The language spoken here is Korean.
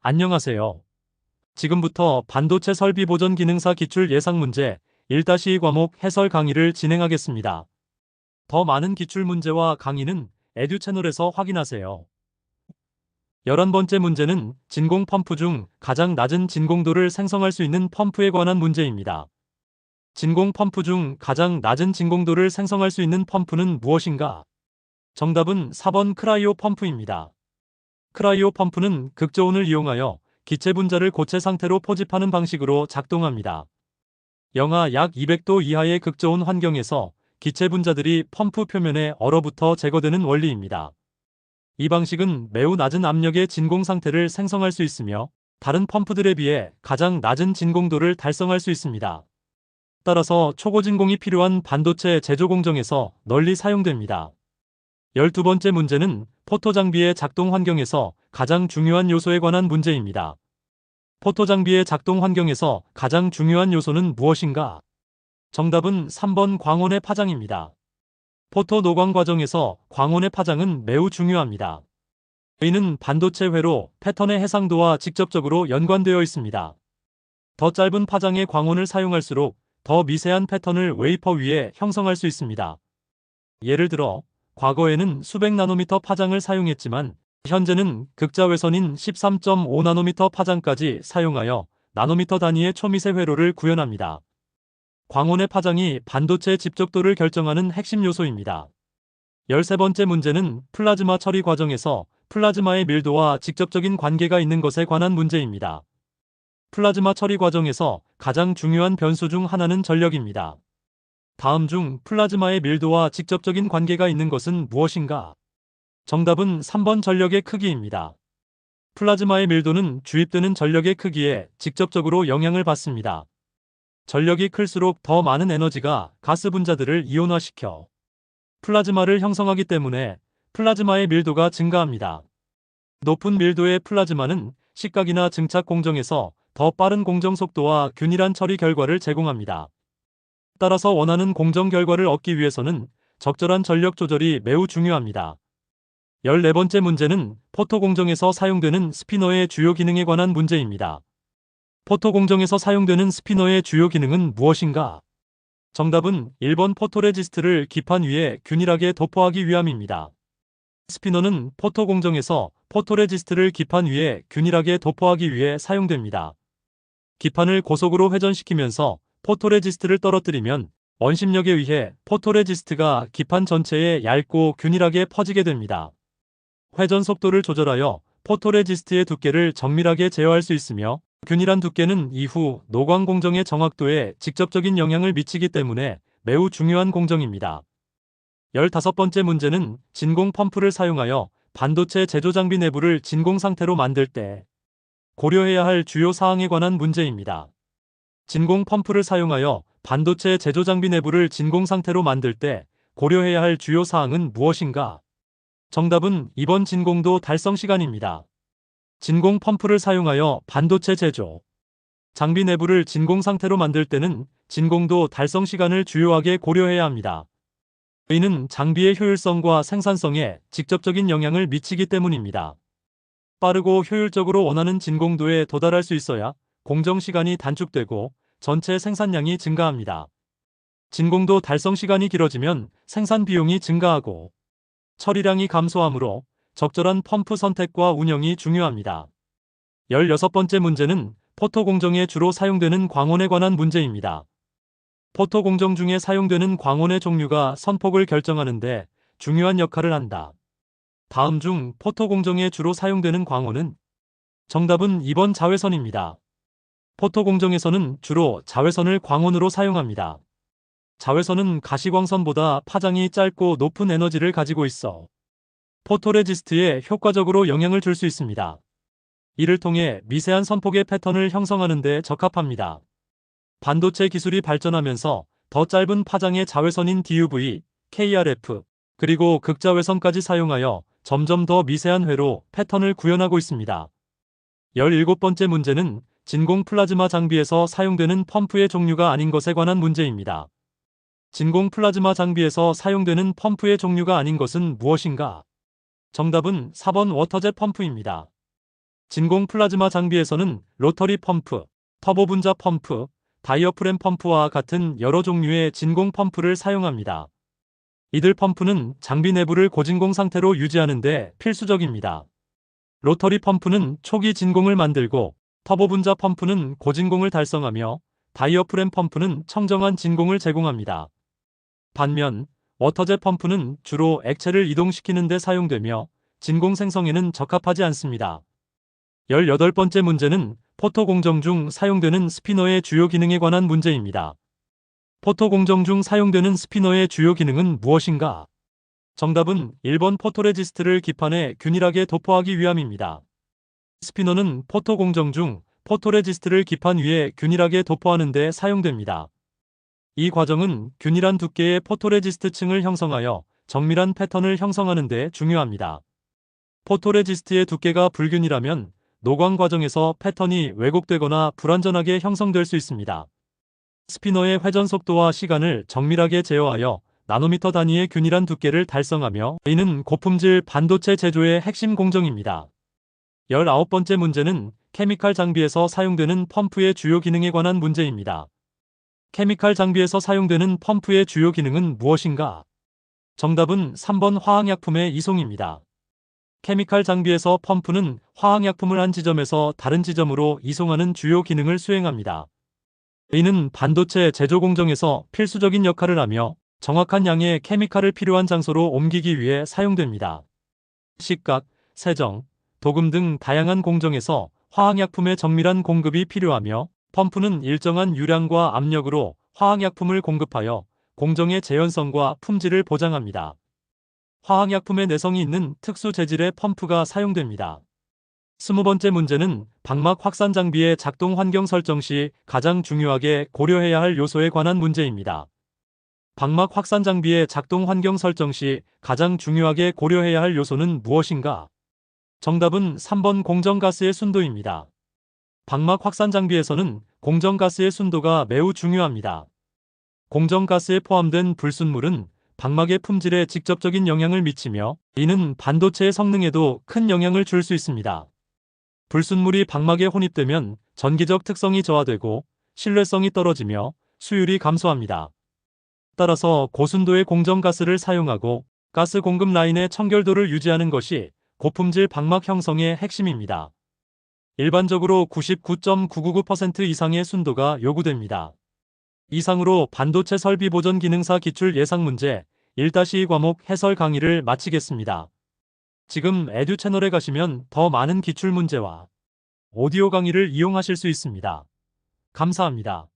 안녕하세요. 지금부터 반도체 설비 보전 기능사 기출 예상 문제 1-2 과목 해설 강의를 진행하겠습니다. 더 많은 기출 문제와 강의는 에듀 채널에서 확인하세요. 11번째 문제는 진공 펌프 중 가장 낮은 진공도를 생성할 수 있는 펌프에 관한 문제입니다. 진공 펌프 중 가장 낮은 진공도를 생성할 수 있는 펌프는 무엇인가? 정답은 4번 크라이오 펌프입니다. 크라이오 펌프는 극저온을 이용하여 기체 분자를 고체 상태로 포집하는 방식으로 작동합니다. 영하 약 200도 이하의 극저온 환경에서 기체 분자들이 펌프 표면에 얼어붙어 제거되는 원리입니다. 이 방식은 매우 낮은 압력의 진공 상태를 생성할 수 있으며 다른 펌프들에 비해 가장 낮은 진공도를 달성할 수 있습니다. 따라서 초고진공이 필요한 반도체 제조 공정에서 널리 사용됩니다. 12번째 문제는 포토 장비의 작동 환경에서 가장 중요한 요소에 관한 문제입니다. 포토 장비의 작동 환경에서 가장 중요한 요소는 무엇인가? 정답은 3번 광원의 파장입니다. 포토 노광 과정에서 광원의 파장은 매우 중요합니다. 이는 반도체 회로 패턴의 해상도와 직접적으로 연관되어 있습니다. 더 짧은 파장의 광원을 사용할수록 더 미세한 패턴을 웨이퍼 위에 형성할 수 있습니다. 예를 들어 과거에는 수백 나노미터 파장을 사용했지만 현재는 극자외선인 13.5나노미터 파장까지 사용하여 나노미터 단위의 초미세 회로를 구현합니다. 광원의 파장이 반도체의 집적도를 결정하는 핵심 요소입니다. 13번째 문제는 플라즈마 처리 과정에서 플라즈마의 밀도와 직접적인 관계가 있는 것에 관한 문제입니다. 플라즈마 처리 과정에서 가장 중요한 변수 중 하나는 전력입니다. 다음 중 플라즈마의 밀도와 직접적인 관계가 있는 것은 무엇인가? 정답은 3번 전력의 크기입니다. 플라즈마의 밀도는 주입되는 전력의 크기에 직접적으로 영향을 받습니다. 전력이 클수록 더 많은 에너지가 가스 분자들을 이온화시켜 플라즈마를 형성하기 때문에 플라즈마의 밀도가 증가합니다. 높은 밀도의 플라즈마는 식각이나 증착 공정에서 더 빠른 공정 속도와 균일한 처리 결과를 제공합니다. 따라서 원하는 공정 결과를 얻기 위해서는 적절한 전력 조절이 매우 중요합니다. 14번째 문제는 포토 공정에서 사용되는 스피너의 주요 기능에 관한 문제입니다. 포토 공정에서 사용되는 스피너의 주요 기능은 무엇인가? 정답은 1번 포토레지스트를 기판 위에 균일하게 도포하기 위함입니다. 스피너는 포토 공정에서 포토레지스트를 기판 위에 균일하게 도포하기 위해 사용됩니다. 기판을 고속으로 회전시키면서 포토레지스트를 떨어뜨리면 원심력에 의해 포토레지스트가 기판 전체에 얇고 균일하게 퍼지게 됩니다. 회전 속도를 조절하여 포토레지스트의 두께를 정밀하게 제어할 수 있으며 균일한 두께는 이후 노광 공정의 정확도에 직접적인 영향을 미치기 때문에 매우 중요한 공정입니다. 15번째 문제는 진공 펌프를 사용하여 반도체 제조 장비 내부를 진공 상태로 만들 때 고려해야 할 주요 사항에 관한 문제입니다. 진공 펌프를 사용하여 반도체 제조 장비 내부를 진공 상태로 만들 때 고려해야 할 주요 사항은 무엇인가? 정답은 2번 진공도 달성 시간입니다. 진공 펌프를 사용하여 반도체 제조 장비 내부를 진공 상태로 만들 때는 진공도 달성 시간을 주요하게 고려해야 합니다. 이는 장비의 효율성과 생산성에 직접적인 영향을 미치기 때문입니다. 빠르고 효율적으로 원하는 진공도에 도달할 수 있어야 공정 시간이 단축되고 전체 생산량이 증가합니다. 진공도 달성 시간이 길어지면 생산 비용이 증가하고 처리량이 감소하므로 적절한 펌프 선택과 운영이 중요합니다. 16번째 문제는 포토 공정에 주로 사용되는 광원에 관한 문제입니다. 포토 공정 중에 사용되는 광원의 종류가 선폭을 결정하는데 중요한 역할을 한다. 다음 중 포토 공정에 주로 사용되는 광원은? 정답은 2번 자외선입니다. 포토 공정에서는 주로 자외선을 광원으로 사용합니다. 자외선은 가시광선보다 파장이 짧고 높은 에너지를 가지고 있어 포토레지스트에 효과적으로 영향을 줄 수 있습니다. 이를 통해 미세한 선폭의 패턴을 형성하는 데 적합합니다. 반도체 기술이 발전하면서 더 짧은 파장의 자외선인 DUV, KRF, 그리고 극자외선까지 사용하여 점점 더 미세한 회로 패턴을 구현하고 있습니다. 17번째 문제는 진공 플라즈마 장비에서 사용되는 펌프의 종류가 아닌 것에 관한 문제입니다. 진공 플라즈마 장비에서 사용되는 펌프의 종류가 아닌 것은 무엇인가? 정답은 4번 워터젯 펌프입니다. 진공 플라즈마 장비에서는 로터리 펌프, 터보 분자 펌프, 다이어프램 펌프와 같은 여러 종류의 진공 펌프를 사용합니다. 이들 펌프는 장비 내부를 고진공 상태로 유지하는 데 필수적입니다. 로터리 펌프는 초기 진공을 만들고, 터보 분자 펌프는 고진공을 달성하며, 다이어프램 펌프는 청정한 진공을 제공합니다. 반면 워터젯 펌프는 주로 액체를 이동시키는 데 사용되며 진공 생성에는 적합하지 않습니다. 18번째 문제는 포토 공정 중 사용되는 스피너의 주요 기능에 관한 문제입니다. 포토 공정 중 사용되는 스피너의 주요 기능은 무엇인가? 정답은 1번 포토레지스트를 기판에 균일하게 도포하기 위함입니다. 스피너는 포토 공정 중 포토레지스트를 기판 위에 균일하게 도포하는 데 사용됩니다. 이 과정은 균일한 두께의 포토레지스트 층을 형성하여 정밀한 패턴을 형성하는 데 중요합니다. 포토레지스트의 두께가 불균일하면 노광 과정에서 패턴이 왜곡되거나 불완전하게 형성될 수 있습니다. 스피너의 회전 속도와 시간을 정밀하게 제어하여 나노미터 단위의 균일한 두께를 달성하며 이는 고품질 반도체 제조의 핵심 공정입니다. 19번째 문제는 케미칼 장비에서 사용되는 펌프의 주요 기능에 관한 문제입니다. 케미칼 장비에서 사용되는 펌프의 주요 기능은 무엇인가? 정답은 3번 화학약품의 이송입니다. 케미칼 장비에서 펌프는 화학약품을 한 지점에서 다른 지점으로 이송하는 주요 기능을 수행합니다. 이는 반도체 제조 공정에서 필수적인 역할을 하며 정확한 양의 케미칼을 필요한 장소로 옮기기 위해 사용됩니다. 식각, 세정, 도금 등 다양한 공정에서 화학약품의 정밀한 공급이 필요하며 펌프는 일정한 유량과 압력으로 화학약품을 공급하여 공정의 재현성과 품질을 보장합니다. 화학약품의 내성이 있는 특수 재질의 펌프가 사용됩니다. 20번째 문제는 방막 확산 장비의 작동 환경 설정 시 가장 중요하게 고려해야 할 요소에 관한 문제입니다. 방막 확산 장비의 작동 환경 설정 시 가장 중요하게 고려해야 할 요소는 무엇인가? 정답은 3번 공정가스의 순도입니다. 방막 확산 장비에서는 공정가스의 순도가 매우 중요합니다. 공정가스에 포함된 불순물은 방막의 품질에 직접적인 영향을 미치며 이는 반도체의 성능에도 큰 영향을 줄 수 있습니다. 불순물이 방막에 혼입되면 전기적 특성이 저하되고 신뢰성이 떨어지며 수율이 감소합니다. 따라서 고순도의 공정가스를 사용하고 가스 공급 라인의 청결도를 유지하는 것이 고품질 방막 형성의 핵심입니다. 일반적으로 99.999% 이상의 순도가 요구됩니다. 이상으로 반도체 설비 보전 기능사 기출 예상 문제 1-2 과목 해설 강의를 마치겠습니다. 지금 에듀 채널에 가시면 더 많은 기출 문제와 오디오 강의를 이용하실 수 있습니다. 감사합니다.